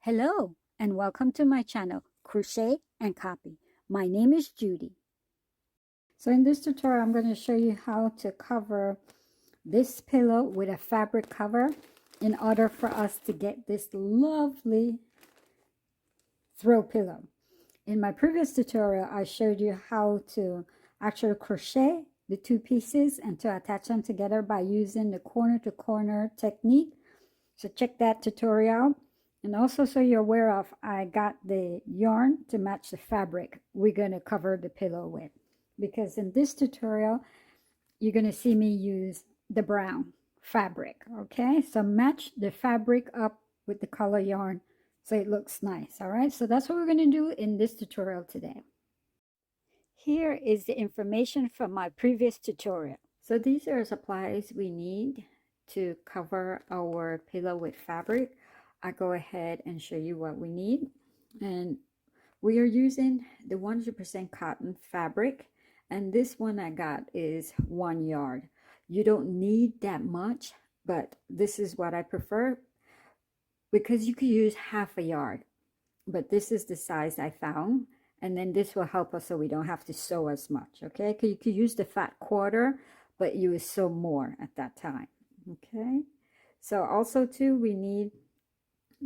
Hello and welcome to my channel, Crochet and Copy. My name is Judy. So in this tutorial, I'm going to show you how to cover this pillow with a fabric cover in order for us to get this lovely throw pillow. In my previous tutorial, I showed you how to actually crochet the two pieces and to attach them together by using the corner to corner technique. So check that tutorial out. And also, so you're aware of, I got the yarn to match the fabric we're going to cover the pillow with. Because in this tutorial, you're going to see me use the brown fabric, okay? So match the fabric up with the color yarn so it looks nice, all right? So that's what we're going to do in this tutorial today. Here is the information from my previous tutorial. So these are supplies we need to cover our pillow with fabric. I go ahead and show you what we need. And we are using the 100% cotton fabric. And this one I got is 1 yard. You don't need that much, but this is what I prefer because you could use half a yard. But this is the size I found. And then this will help us so we don't have to sew as much, okay? You could use the fat quarter, but you would sew more at that time, okay? So also too, we need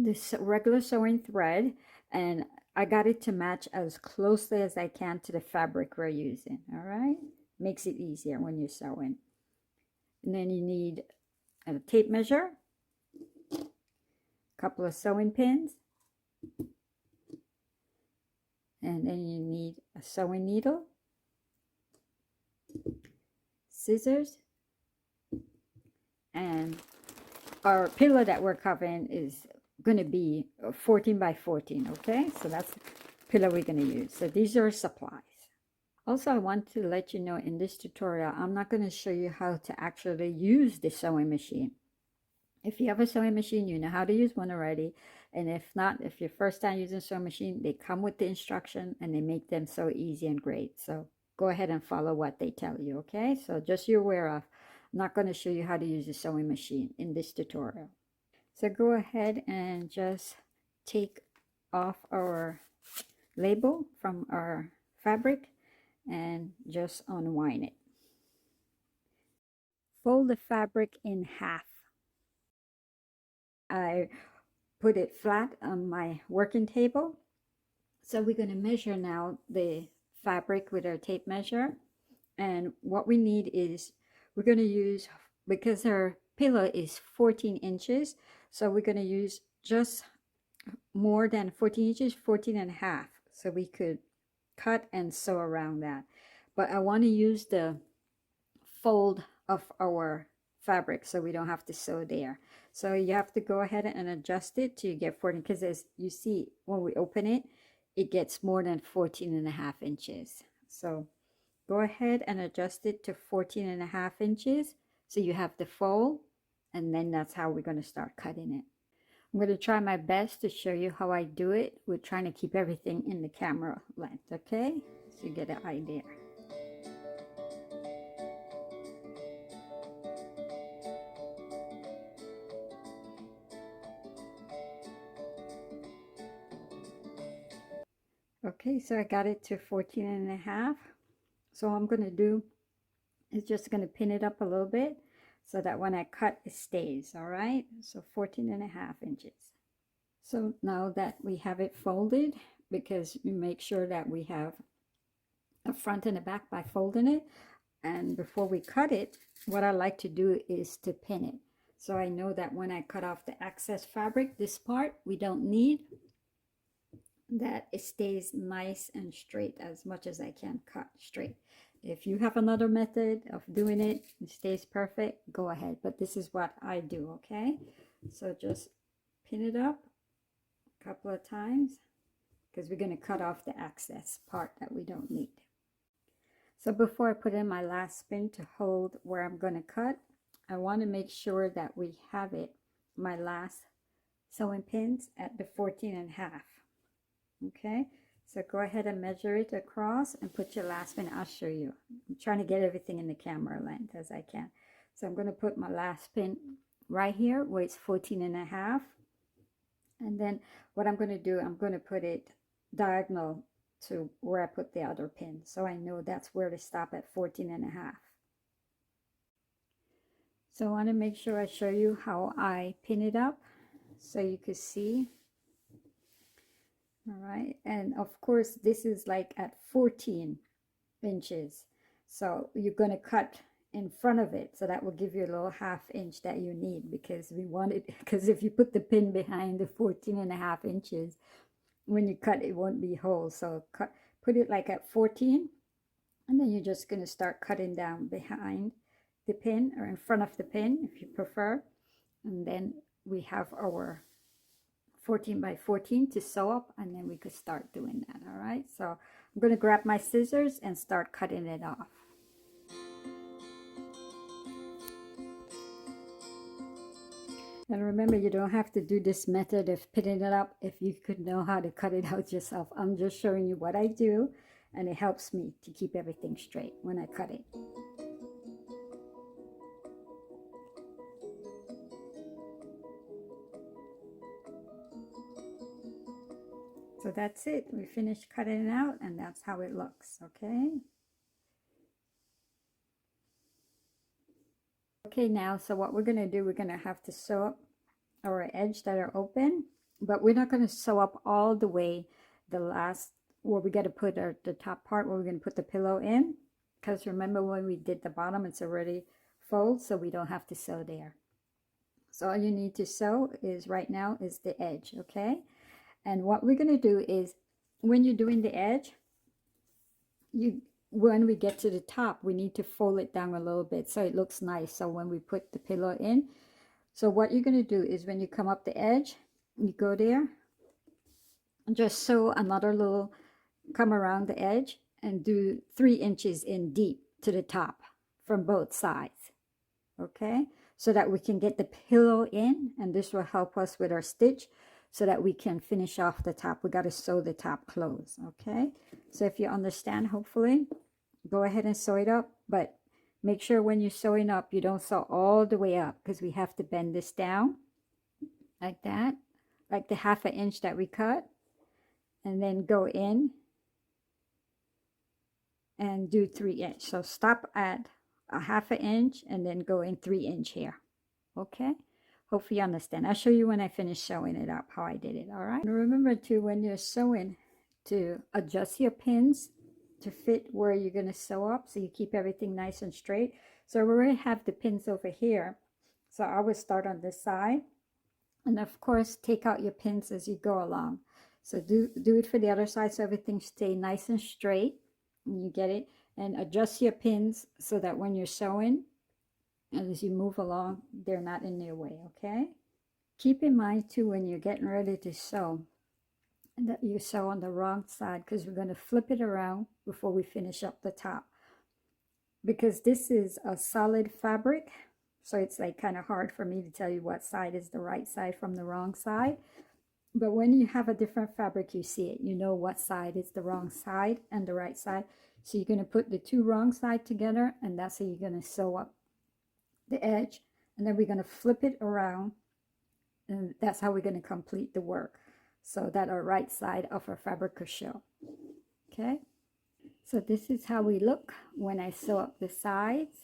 this regular sewing thread, and I got it to match as closely as I can to the fabric we're using, all right? Makes it easier when you're sewing. And then you need a tape measure, a couple of sewing pins, and then you need a sewing needle, scissors, and our pillow that we're covering is going to be 14 by 14, okay? So that's the pillow we're going to use. So these are supplies. Also, I want to let you know in this tutorial, I'm not going to show you how to actually use the sewing machine. If you have a sewing machine, you know how to use one already. And if not, if you're first time using a sewing machine, they come with the instruction and they make them so easy and great. So go ahead and follow what they tell you, okay? So just you're aware of, I'm not going to show you how to use a sewing machine in this tutorial. So go ahead and just take off our label from our fabric and just unwind it. Fold the fabric in half. I put it flat on my working table. So we're going to measure now the fabric with our tape measure. And what we need is, we're going to use, because our pillow is 14 inches, so we're going to use just more than 14 inches, 14 and a half. So we could cut and sew around that. But I want to use the fold of our fabric so we don't have to sew there. So you have to go ahead and adjust it till you get 14, because as you see, when we open it, it gets more than 14 and a half inches. So go ahead and adjust it to 14 and a half inches so you have the fold, and then that's how we're going to start cutting it. I'm going to try my best to show you how I do it. We're trying to keep everything in the camera length, okay? So you get an idea. Okay, so I got it to 14 and a half. So what I'm going to do is just going to pin it up a little bit so that when I cut, it stays, all right? So 14 and a half inches. So now that we have it folded, because we make sure that we have a front and a back by folding it, and before we cut it, what I like to do is to pin it. So I know that when I cut off the excess fabric, this part we don't need, that it stays nice and straight as much as I can cut straight. If you have another method of doing it, it stays perfect, go ahead. But this is what I do, okay? So just pin it up a couple of times, because we're going to cut off the excess part that we don't need. So before I put in my last pin to hold where I'm going to cut, I want to make sure that we have it, my last sewing pins, at the 14 and a half. Okay, so go ahead and measure it across and put your last pin. I'll show you. I'm trying to get everything in the camera length as I can. So I'm going to put my last pin right here where it's 14 and a half. And then what I'm going to do, I'm going to put it diagonal to where I put the other pin, so I know that's where to stop at 14.5. So I want to make sure I show you how I pin it up so you can see. All right, and of course this is like at 14 inches, so you're going to cut in front of it, so that will give you a little ½ inch that you need, because we want it, because if you put the pin behind the 14.5 inches, when you cut it won't be whole. So put it like at 14, and then you're just going to start cutting down behind the pin, or in front of the pin if you prefer, and then we have our 14 by 14 to sew up, and then we could start doing that. All right, so I'm going to grab my scissors and start cutting it off. And remember, you don't have to do this method of pinning it up if you could know how to cut it out yourself. I'm just showing you what I do, and it helps me to keep everything straight when I cut it. So that's it. We finished cutting it out, and that's how it looks, okay? Okay, now, so what we're going to do, we're going to have to sew up our edge that are open, but we're not going to sew up all the way the last, where we got to put the top part where we're going to put the pillow in, because remember when we did the bottom, it's already fold, so we don't have to sew there. So all you need to sew is right now is the edge, okay? And what we're going to do is, when you're doing the edge, when we get to the top, we need to fold it down a little bit so it looks nice, so when we put the pillow in. So what you're going to do is, when you come up the edge, you go there and just sew another little, come around the edge and do 3 inches in deep to the top from both sides, okay? So that we can get the pillow in, and this will help us with our stitch so that we can finish off the top. We got to sew the top close, okay? So if you understand, hopefully, go ahead and sew it up, but make sure when you're sewing up, you don't sew all the way up, because we have to bend this down like that, like the ½ inch that we cut, and then go in and do 3 inch. So stop at a ½ inch and then go in 3 inch here, okay? Hopefully you understand. I'll show you when I finish sewing it up how I did it. All right, and remember too, when you're sewing, to adjust your pins to fit where you're going to sew up, so you keep everything nice and straight. So we already have the pins over here, so I will start on this side, and of course take out your pins as you go along. So do it for the other side, so everything stay nice and straight, and you get it. And adjust your pins so that when you're sewing, and as you move along, they're not in your way, okay? Keep in mind too, when you're getting ready to sew, that you sew on the wrong side, because we're going to flip it around before we finish up the top, because this is a solid fabric, so it's like kind of hard for me to tell you what side is the right side from the wrong side. But when you have a different fabric, you see it, you know what side is the wrong side and the right side. So you're going to put the two wrong side together, and that's how you're going to sew up the edge, and then we're going to flip it around, and that's how we're going to complete the work, so that our right side of our fabric will show, okay? So this is how we look when I sew up the sides,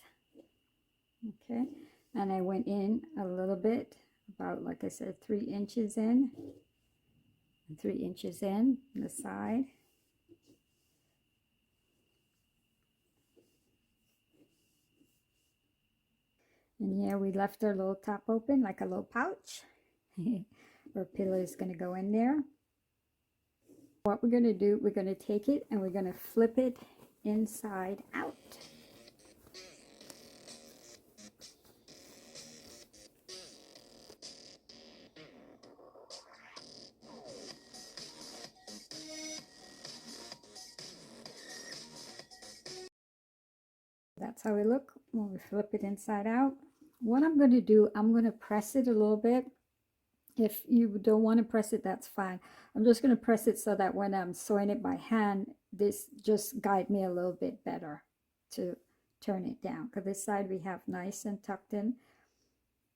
okay? And I went in a little bit, about, like I said, 3 inches in, and 3 inches in the side. And yeah, we left our little top open like a little pouch. Our pillow is going to go in there. What we're going to do, we're going to take it and we're going to flip it inside out. That's how we look when we flip it inside out. What I'm going to do, I'm going to press it a little bit. If you don't want to press it, that's fine. I'm just going to press it so that when I'm sewing it by hand, this just guide me a little bit better to turn it down, because this side we have nice and tucked in,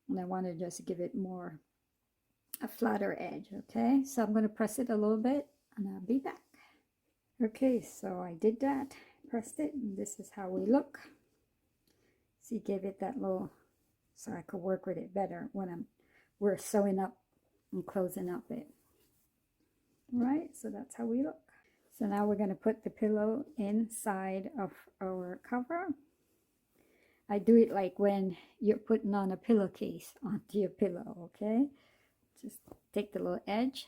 and I want to just give it more a flatter edge. Okay, so I'm going to press it a little bit and I'll be back. Okay, so I did that, pressed it, and this is how we look. See, gave it that little, so I could work with it better when we're sewing up and closing up it. All right, so that's how we look. So now we're going to put the pillow inside of our cover. I do it like when you're putting on a pillowcase onto your pillow, okay? Just take the little edge,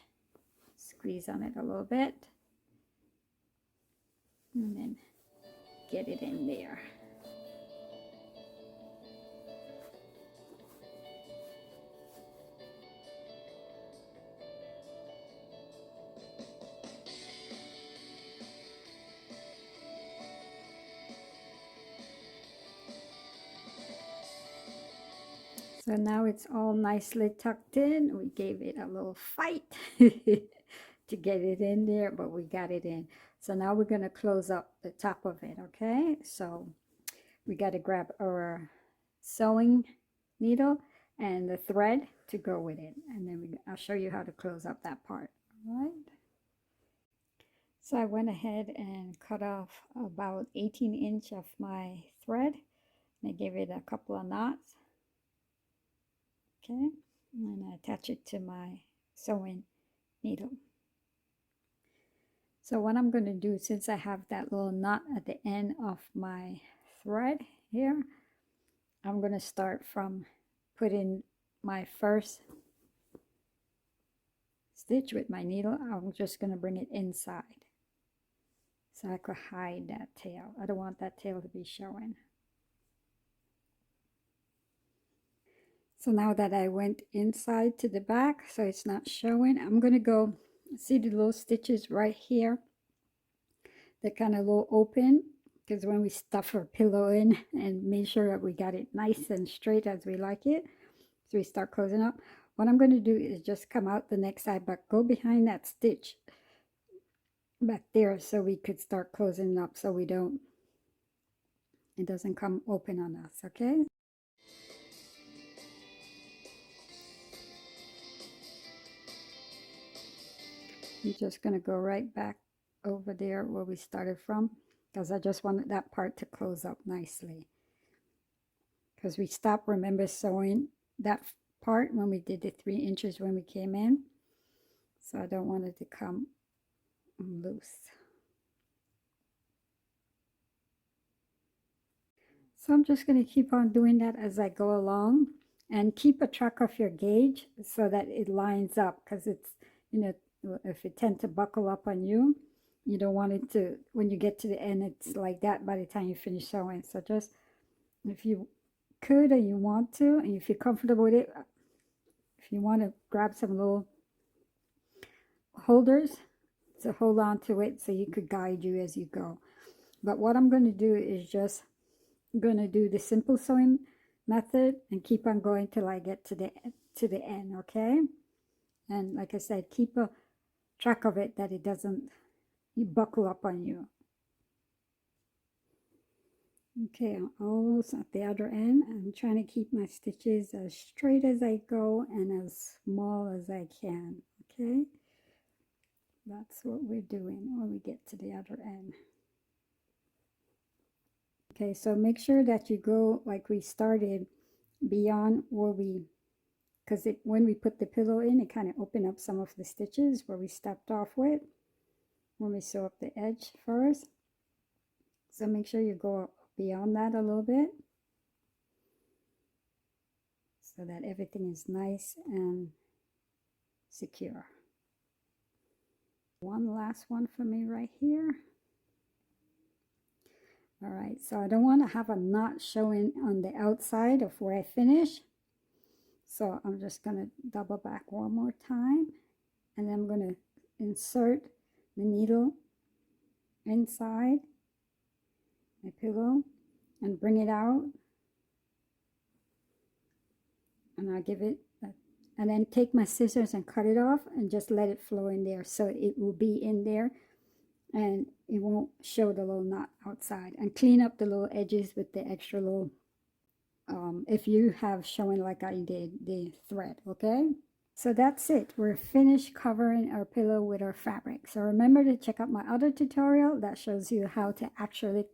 squeeze on it a little bit, and then get it in there. So now it's all nicely tucked in. We gave it a little fight to get it in there, but we got it in. So now we're going to close up the top of it, okay? So we got to grab our sewing needle and the thread to go with it. And then I'll show you how to close up that part, all right? So I went ahead and cut off about 18 inch of my thread. And I gave it a couple of knots. Okay, and I attach it to my sewing needle. So what I'm going to do, since I have that little knot at the end of my thread here, I'm going to start from putting my first stitch with my needle. I'm just going to bring it inside so I could hide that tail. I don't want that tail to be showing. So now that I went inside to the back, so it's not showing, I'm going to go, see the little stitches right here? They're kind of a little open, because when we stuff our pillow in and make sure that we got it nice and straight as we like it, so we start closing up. What I'm going to do is just come out the next side, but go behind that stitch back there so we could start closing up so we don't, it doesn't come open on us, okay? I'm just going to go right back over there where we started from, because I just wanted that part to close up nicely. Because we stopped, remember, sewing that part when we did the 3 inches when we came in. So I don't want it to come loose. So I'm just going to keep on doing that as I go along, and keep a track of your gauge so that it lines up, because it's, you know, if it tends to buckle up on you, you don't want it to, when you get to the end, it's like that by the time you finish sewing. So just, if you could and you want to, and you feel comfortable with it, if you want to grab some little holders to hold on to it so you could guide you as you go. But what I'm going to do is just going to do the simple sewing method and keep on going till I get to the end, okay? And like I said, keep a track of it that it doesn't buckle up on you. Okay, I'm almost at the other end. I'm trying to keep my stitches as straight as I go and as small as I can, okay? That's what we're doing when we get to the other end. Okay, so make sure that you go like we started beyond where we, because when we put the pillow in, it kind of opened up some of the stitches where we stopped off with when we sew up the edge first. So make sure you go beyond that a little bit so that everything is nice and secure. One last one for me right here. All right, so I don't want to have a knot showing on the outside of where I finish. So I'm just going to double back one more time, and then I'm going to insert the needle inside my pillow and bring it out. And I'll give it, and then take my scissors and cut it off and just let it flow in there so it will be in there and it won't show the little knot outside. And clean up the little edges with the extra little, if you have showing like I did, the thread, okay? So that's it. We're finished covering our pillow with our fabric. So remember to check out my other tutorial that shows you how to actually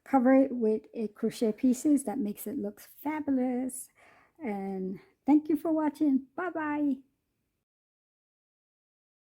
cover it with a crochet pieces that makes it look fabulous. And thank you for watching. Bye bye.